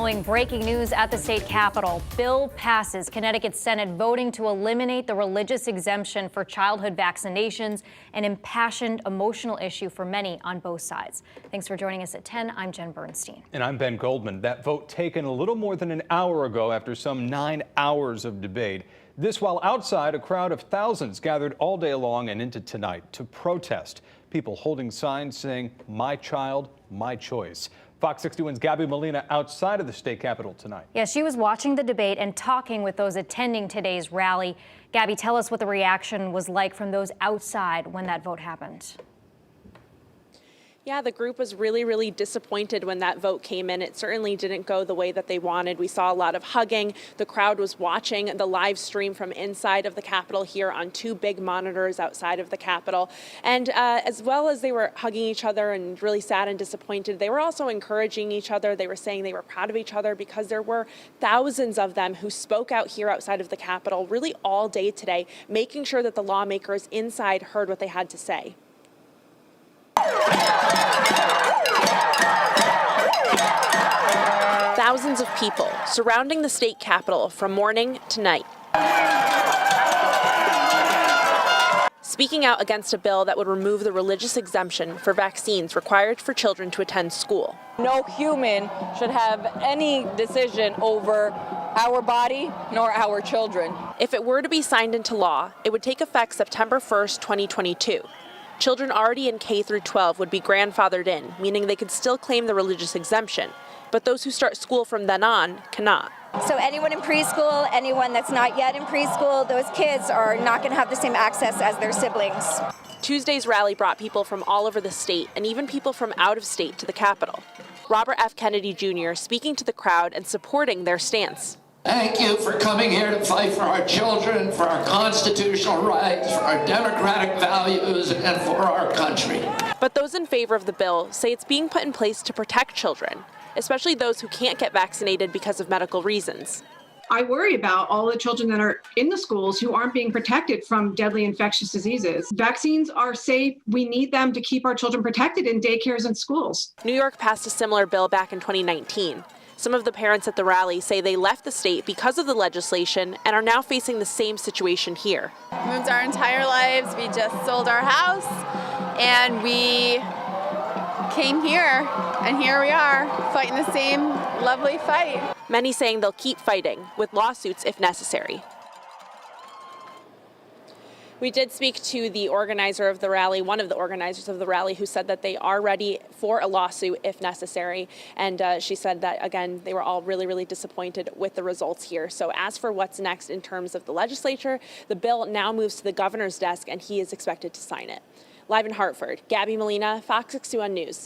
following breaking news at the state capitol. Bill passes. Connecticut Senate voting to eliminate the religious exemption for childhood vaccinations, an impassioned, emotional issue for many on both sides. Thanks for joining us at 10. I'm Jen Bernstein. And I'm Ben Goldman. That vote taken a little more than an hour ago after some 9 hours of debate. This while outside, a crowd of thousands gathered all day long and into tonight to protest. People holding signs saying, "My child, my choice." Fox 61's Gabby Molina outside of the state capitol tonight. Yeah, she was watching the debate and talking with those attending today's rally. Gabby, tell us what the reaction was like from those outside when that vote happened. Yeah, the group was really disappointed when that vote came in. It certainly didn't go the way that they wanted. We saw a lot of hugging. The crowd was watching the live stream from inside of the Capitol here on 2 big monitors outside of the Capitol. And as well as they were hugging each other and really sad and disappointed, they were also encouraging each other. They were saying they were proud of each other because there were thousands of them who spoke out here outside of the Capitol really all day today, making sure that the lawmakers inside heard what they had to say. Thousands of people surrounding the state capitol from morning to night, speaking out against a bill that would remove the religious exemption for vaccines required for children to attend school. No human should have any decision over our body nor our children. If it were to be signed into law, it would take effect September 1st, 2022. Children already in K through 12 would be grandfathered in, meaning they could still claim the religious exemption, but those who start school from then on cannot. So anyone in preschool, anyone that's not yet in preschool, those kids are not going to have the same access as their siblings. Tuesday's rally brought people from all over the state and even people from out of state to the Capitol. Robert F. Kennedy Jr. speaking to the crowd and supporting their stance. Thank you for coming here to fight for our children, for our constitutional rights, for our democratic values, and for our country. But those in favor of the bill say it's being put in place to protect children, especially those who can't get vaccinated because of medical reasons. I worry about all the children that are in the schools who aren't being protected from deadly infectious diseases. Vaccines are safe. We need them to keep our children protected in daycares and schools. New York passed a similar bill back in 2019. Some of the parents at the rally say they left the state because of the legislation and are now facing the same situation here. Moved our entire lives. We just sold our house and we came here, and here we are fighting the same lovely fight. Many saying they'll keep fighting with lawsuits if necessary. We did speak to the organizer of the rally, one of the organizers of the rally, who said that they are ready for a lawsuit if necessary. And she said that, again, they were all really disappointed with the results here. So as for what's next in terms of the legislature, the bill now moves to the governor's desk and he is expected to sign it. Live in Hartford, Gabby Molina, Fox 61 News.